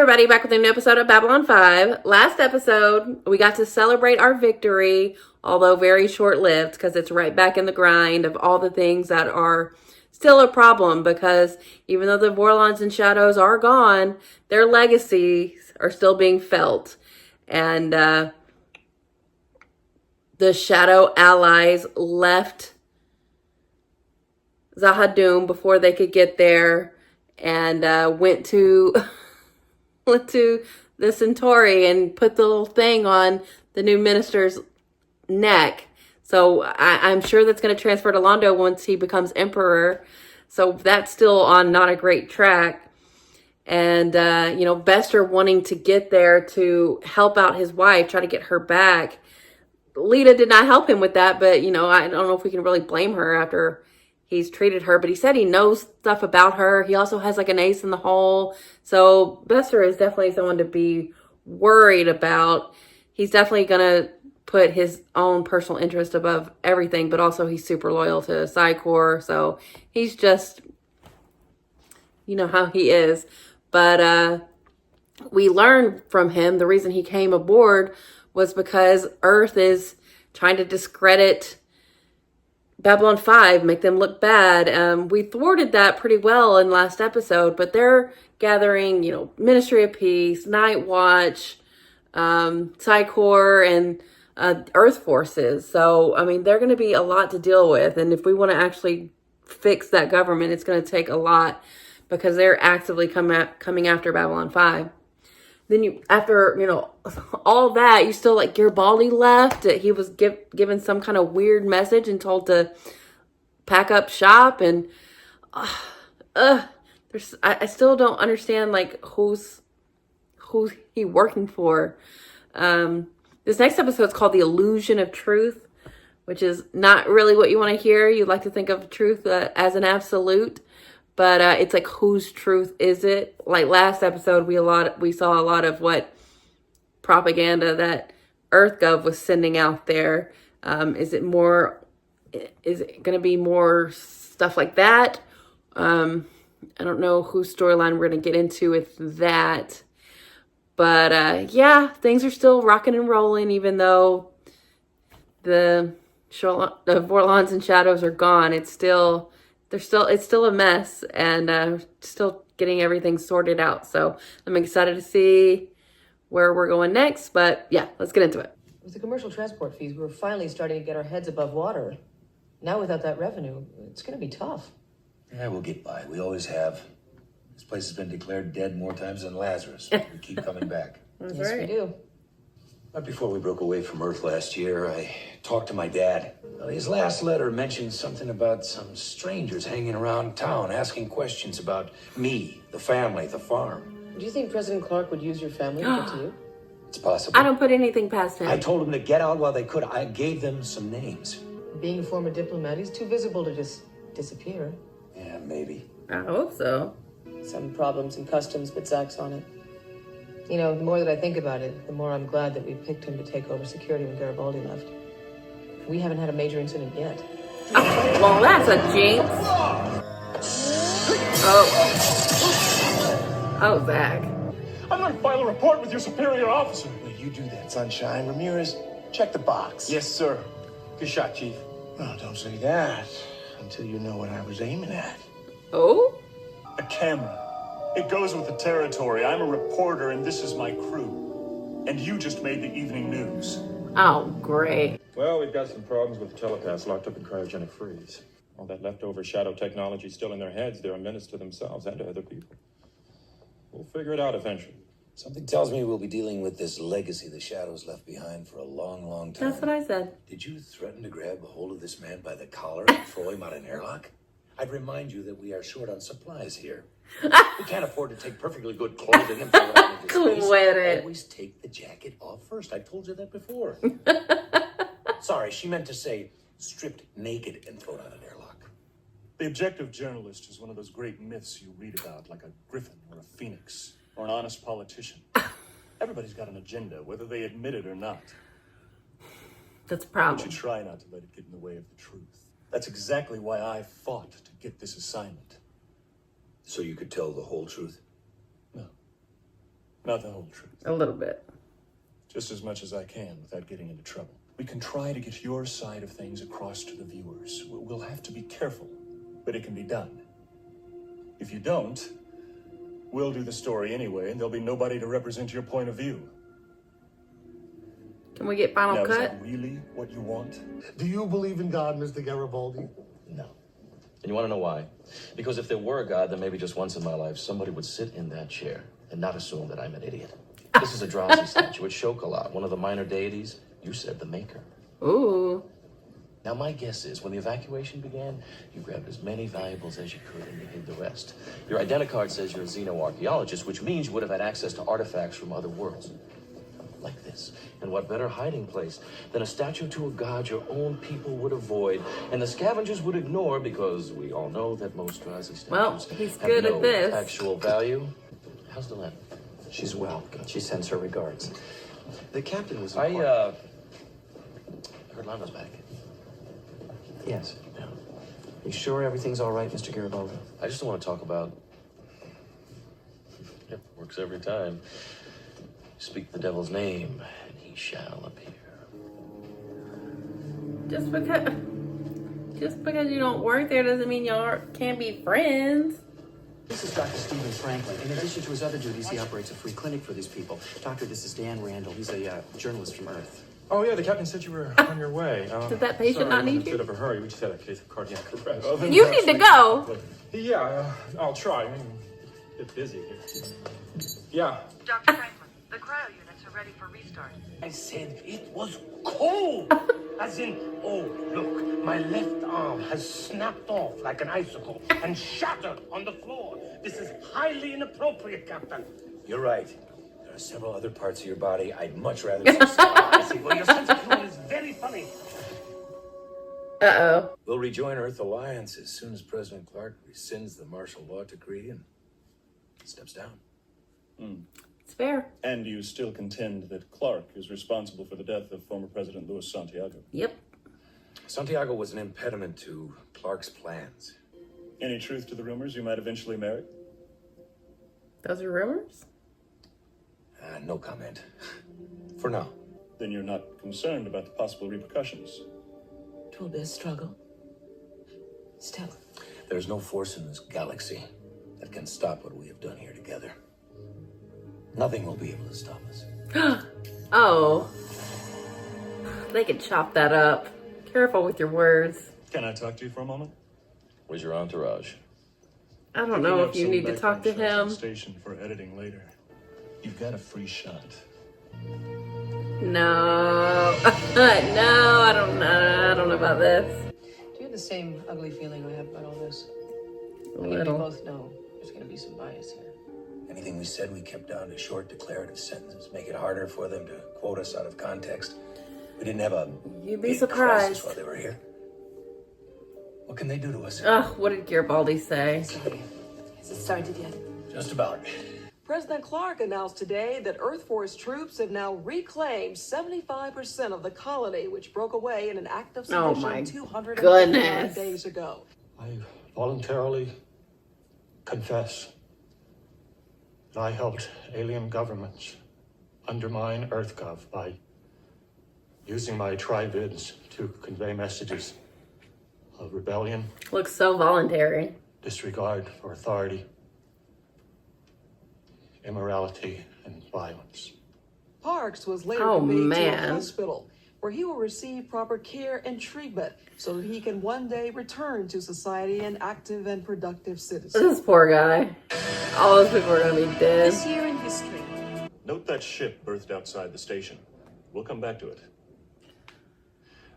everybody, back with a new episode of Babylon 5. Last episode, we got to celebrate our victory, although very short-lived, because it's right back in the grind of all the things that are still a problem, because even though the Vorlons and Shadows are gone, their legacies are still being felt. And the Shadow allies left Zahadum before they could get there, and went to the Centauri and put the little thing on the new minister's neck. So I'm sure that's going to transfer to Londo once he becomes emperor. So that's still on not a great track. And, Bester wanting to get there to help out his wife, try to get her back. Lita did not help him with that, but, I don't know if we can really blame her after he's treated her, but he said he knows stuff about her. He also has like an ace in the hole. So Bester is definitely someone to be worried about. He's definitely going to put his own personal interest above everything, but also he's super loyal to Psi Corps. So he's just, how he is. But we learned from him the reason he came aboard was because Earth is trying to discredit Babylon 5, make them look bad. We thwarted that pretty well in last episode, but they're gathering, Ministry of Peace, Night Watch, Psi Corps, and Earth forces. So, they're going to be a lot to deal with. And if we want to actually fix that government, it's going to take a lot because they're actively coming after Babylon 5. Then after all that, you still like Garibaldi left. He was given some kind of weird message and told to pack up shop. And I still don't understand like who's he working for. This next episode is called The Illusion of Truth, which is not really what you want to hear. You like to think of truth as an absolute. But it's like, whose truth is it? Like last episode, we saw a lot of what propaganda that EarthGov was sending out there. Is it going to be more stuff like that? I don't know whose storyline we're going to get into with that. But things are still rocking and rolling, even though the Vorlons and Shadows are gone. It's still a mess, and still getting everything sorted out. So I'm excited to see where we're going next. But yeah, let's get into it. With the commercial transport fees, we were finally starting to get our heads above water. Now without that revenue, it's going to be tough. Yeah, we'll get by. We always have. This place has been declared dead more times than Lazarus. We keep coming back. Yes, right. We do. Right before we broke away from Earth last year, I talked to my dad. His last letter mentioned something about some strangers hanging around town asking questions about me, the family, the farm. Do you think President Clark would use your family to get to you? It's possible. I don't put anything past him. I told him to get out while they could. I gave them some names. Being a former diplomat, he's too visible to just disappear. Yeah, maybe. I hope so. Some problems in customs, but Zach's on it. The more that I think about it, the more I'm glad that we picked him to take over security when Garibaldi left. We haven't had a major incident yet. Oh, well, that's a jinx. Oh, Zach. I'm going to file a report with your superior officer. Will you do that, Sunshine? Ramirez, check the box. Yes, sir. Good shot, Chief. No, don't say that until you know what I was aiming at. Oh? A camera. It goes with the territory. I'm a reporter, and this is my crew. And you just made the evening news. Oh, great. Well, we've got some problems with the telepaths locked up in cryogenic freeze. All that leftover shadow technology still in their heads, they're a menace to themselves and to other people. We'll figure it out eventually. Something tells me we'll be dealing with this legacy the Shadows left behind for a long, long time. That's what I said. Did you threaten to grab a hold of this man by the collar and throw him out an airlock? I'd remind you that we are short on supplies here. We can't afford to take perfectly good clothing and throw it out into space. Quit it. Always take the jacket off first. I told you that before. Sorry, she meant to say stripped naked and thrown out an airlock. The objective journalist is one of those great myths you read about, like a griffin or a phoenix or an honest politician. Everybody's got an agenda, whether they admit it or not. That's a But problem. you try not to let it get in the way of the truth. That's exactly why I fought to get this assignment. So you could tell the whole truth? No. Not the whole truth. A little bit. Just as much as I can without getting into trouble. We can try to get your side of things across to the viewers. We'll have to be careful, but it can be done. If you don't, we'll do the story anyway, and there'll be nobody to represent your point of view. Can we get final Now, is cut? that really what you want? Do you believe in God, Mr. Garibaldi? No. And you want to know why? Because if there were a God, then maybe just once in my life, somebody would sit in that chair and not assume that I'm an idiot. This is a drowsy statue. It's Shokalat, one of the minor deities. You said the maker. Ooh. Now, my guess is when the evacuation began, you grabbed as many valuables as you could and you hid the rest. Your identicard says you're a xenoarchaeologist, which means you would have had access to artifacts from other worlds. Like this. And what better hiding place than a statue to a god your own people would avoid and the scavengers would ignore because we all know that most drowsy statues Well, he's have good at no this. actual value. How's Delenn? She's well. She sends her regards. The captain was I inquiring- heard Lana's back. Yes. Yeah. You sure everything's all right, Mr. Garibaldi? I just don't want to talk about. Yep, works every time. Speak the devil's name, and he shall appear. Just because you don't work there doesn't mean y'all can't be friends. This is Dr. Stephen Franklin. In addition to his other duties, he operates a free clinic for these people. Doctor, this is Dan Randall. He's a journalist from Earth. Oh, yeah, the captain said you were on your way. Did that patient sorry, not I'm in need a you? bit of a hurry. We just had a case of cardiac arrest. You need to go. Yeah, I'll try. I'm a bit busy here. Yeah. Dr. Franklin, the cryo units are ready for restart. I said it was cold. As in, oh, look, my left arm has snapped off like an icicle and shattered on the floor. This is highly inappropriate, Captain. You're right. There are several other parts of your body I'd much rather see. I see. Well, your sense of humor is very funny. Uh-oh. We'll rejoin Earth Alliance as soon as President Clark rescinds the martial law decree and steps down. It's fair. And you still contend that Clark is responsible for the death of former President Luis Santiago? Yep. Santiago was an impediment to Clark's plans. Any truth to the rumors you might eventually marry? Those are rumors? No comment. For now. Then you're not concerned about the possible repercussions. It will be a struggle. Still. There's no force in this galaxy that can stop what we have done here together. Nothing will be able to stop us. Oh. They could chop that up. Careful with your words. Can I talk to you for a moment? Where's your entourage? I don't Picking know up if you some need to talk to background shots at him. the station for editing later. You've got a free shot. No. No, I don't know. I don't know about this. Do you have the same ugly feeling I have about all this? A I mean, we little. both know there's going to be some bias here. Anything we said, we kept down to short declarative sentences, make it harder for them to quote us out of context. We didn't have a You'd be big surprised. crisis while they were here. What can they do to us? Ugh, what did Garibaldi say? Sorry. Has it started yet? Just about. President Clark announced today that Earth Force troops have now reclaimed 75% of the colony, which broke away in an act of Oh sedition my 259 goodness. days ago. I voluntarily confess that I helped alien governments undermine EarthGov by using my trivids to convey messages of rebellion, Looks so voluntary. disregard for authority, immorality, and violence. Parks was later Oh, conveyed to a man. hospital where he will receive proper care and treatment so that he can one day return to society an active and productive citizen. This poor guy. All those people are gonna be dead. This year in history. Note that ship berthed outside the station. We'll come back to it.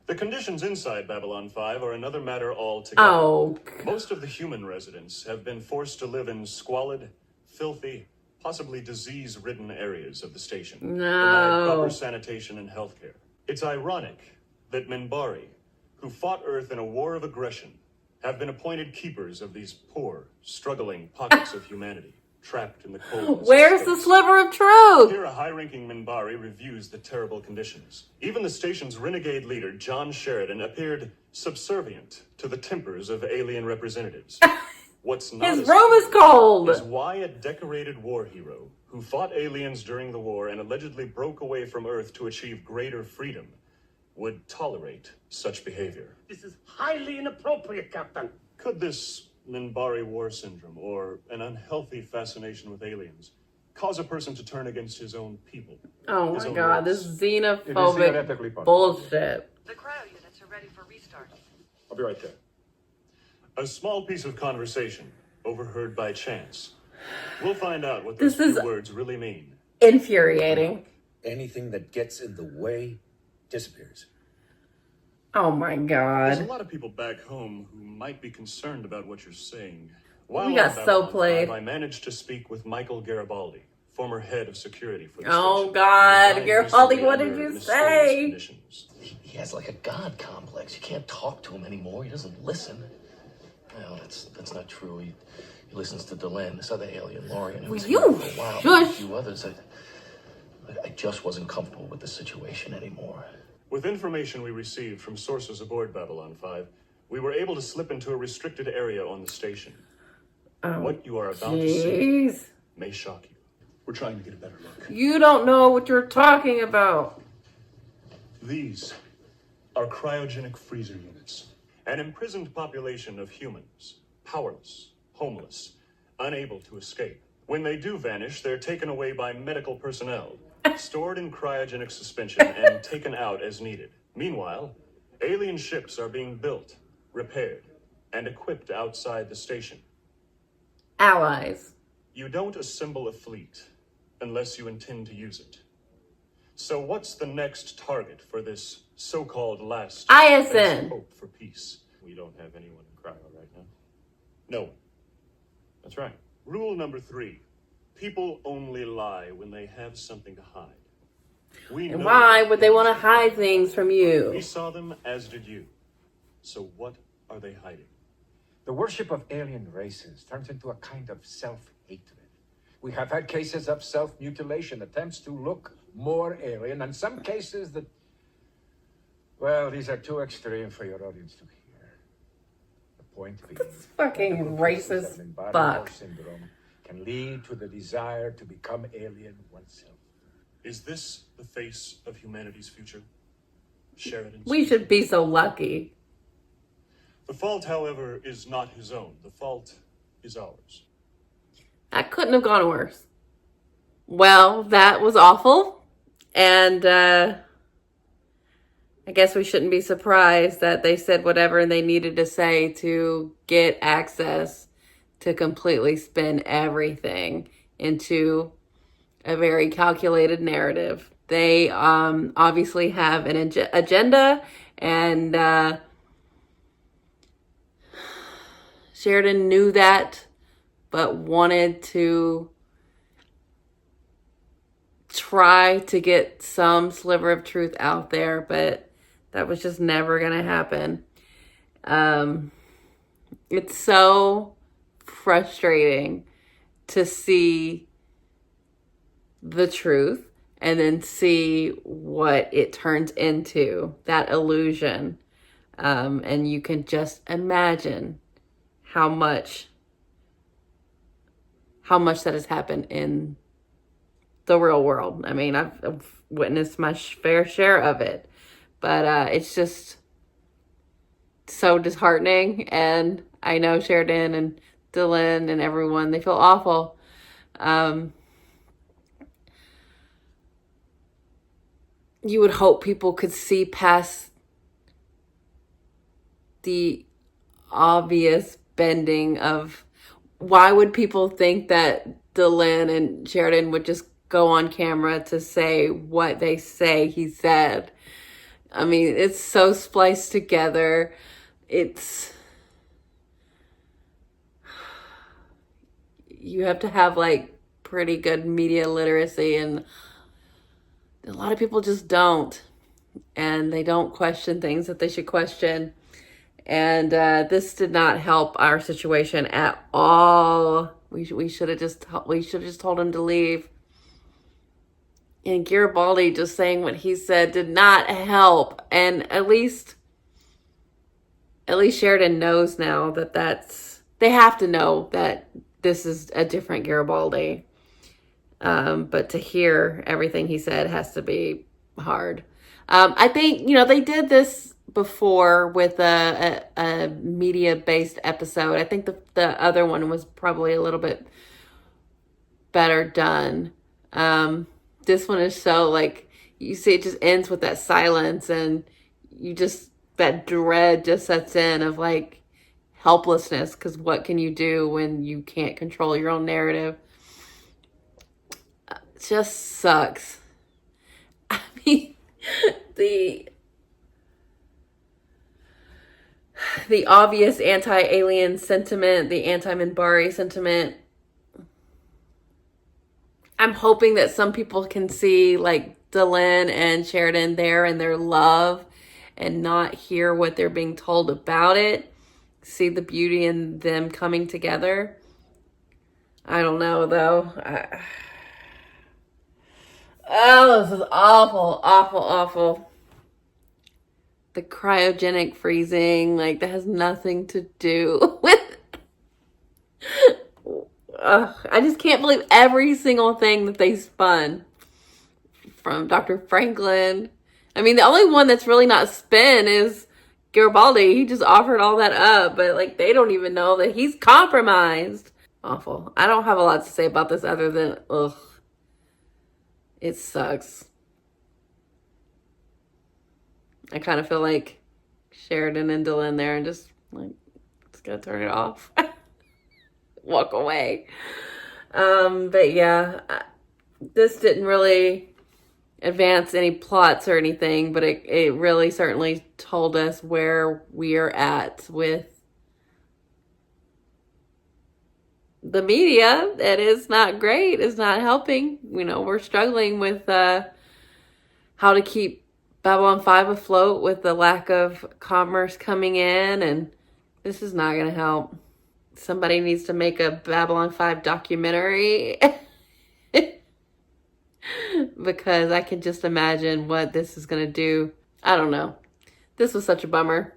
The conditions inside Babylon 5 are another matter altogether. Oh, Most of the human residents have been forced to live in squalid, filthy, possibly disease-ridden areas of the station. No. Denied proper sanitation and healthcare. It's ironic that Minbari, who fought Earth in a war of aggression, have been appointed keepers of these poor, struggling pockets of humanity, trapped in the cold. where's the sliver of truth? Here, a high-ranking Minbari reviews the terrible conditions. Even the station's renegade leader, John Sheridan, appeared subservient to the tempers of alien representatives. What's not His as room is clear cold. is why a decorated war hero who fought aliens during the war and allegedly broke away from Earth to achieve greater freedom, would tolerate such behavior. This is highly inappropriate, Captain. Could this Minbari War Syndrome, or an unhealthy fascination with aliens, cause a person to turn against his own people? Oh his my own god, race? this xenophobic bullshit. The cryo units are ready for restart. I'll be right there. A small piece of conversation, overheard by chance. We'll find out what those This few is words really mean. infuriating. Anything that gets in the way disappears. Oh my There's a god. lot of people back home who might be concerned about what you're saying. We While got on so Babylon played. 5, I managed to speak with Michael Garibaldi, former head of security for the Oh station. god, He died Garibaldi, recently what did under you mysterious say? conditions. He has like a god complex. You can't talk to him anymore. He doesn't listen. Well, that's not true. He listens to Delenn, this other alien, Lorian, who was Will here you for a while, shush? and a few others. I just wasn't comfortable with the situation anymore. With information we received from sources aboard Babylon 5, we were able to slip into a restricted area on the station. Oh, What you are about to see jeez. may shock you. We're trying to get a better look. You don't know what you're talking about. These are cryogenic freezer units. An imprisoned population of humans, powerless, homeless, unable to escape. When they do vanish, they're taken away by medical personnel, stored in cryogenic suspension and taken out as needed. Meanwhile, alien ships are being built, repaired, and equipped outside the station. Allies. You don't assemble a fleet unless you intend to use it. So what's the next target for this so-called last ISN. best hope for peace? We don't have anyone in cryo right now. No one. That's right. Rule number 3. People only lie when they have something to hide. We And know why that would they want to things- hide things from We you? saw them, as did you. So what are they hiding? The worship of alien races turns into a kind of self-hatred. We have had cases of self-mutilation, attempts to look more alien, and some cases that, well, these are too extreme for your audience to hear. The point being, Fucking typical cases racist of Minbari fuck. War Syndrome can lead to the desire to become alien oneself. Is this the face of humanity's future? Sheridan's We should be so lucky. The fault, however, is not his own. The fault is ours. That couldn't have gone worse. Well, that was awful. And I guess we shouldn't be surprised that they said whatever they needed to say to get access to completely spin everything into a very calculated narrative. They obviously have an agenda, and Sheridan knew that, but wanted to try to get some sliver of truth out there, but that was just never going to happen. It's so frustrating to see the truth and then see what it turns into, that illusion. And you can just imagine how much that has happened in the real world. I mean, I've witnessed my fair share of it, but it's just so disheartening. And I know Sheridan and Delenn and everyone, they feel awful. You would hope people could see past the obvious bending of why would people think that Delenn and Sheridan would just go on camera to say what they say he said. I mean, it's so spliced together. You have to have like pretty good media literacy, and a lot of people just don't, and they don't question things that they should question. And this did not help our situation at all. We should have just told him to leave. And Garibaldi just saying what he said did not help. And at least Sheridan knows now that they have to know that this is a different Garibaldi. But to hear everything he said has to be hard. I think, they did this before with a media-based episode. I think the other one was probably a little bit better done. This one is so, like, you see it just ends with that silence, and that dread just sets in of, like, helplessness, because what can you do when you can't control your own narrative? It just sucks. I mean, the obvious anti-alien sentiment, the anti-Minbari sentiment. I'm hoping that some people can see, like, Delenn and Sheridan there and their love and not hear what they're being told about it. See the beauty in them coming together. I don't know, though. Oh, this is awful, awful, awful. The cryogenic freezing, like, that has nothing to do with... I just can't believe every single thing that they spun from Dr. Franklin. I mean, the only one that's really not spin is Garibaldi. He just offered all that up, but, like, they don't even know that he's compromised. Awful. I don't have a lot to say about this other than, ugh. It sucks. I kind of feel like Sheridan and Delenn there and just, like, just gotta turn it off. Walk away. But yeah, this didn't really advance any plots or anything, but it really certainly told us where we're at with the media. That is not great. It's not helping. We're struggling with how to keep Babylon 5 afloat with the lack of commerce coming in, and this is not going to help. Somebody needs to make a Babylon 5 documentary because I can just imagine what this is going to do. I don't know. This was such a bummer.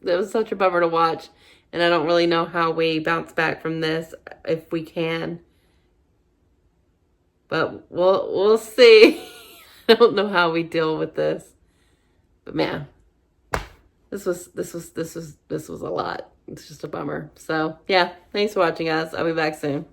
It was such a bummer to watch, and I don't really know how we bounce back from this, if we can. But we'll see. I don't know how we deal with this. But man, this was a lot. It's just a bummer. So yeah, thanks for watching, guys. I'll be back soon.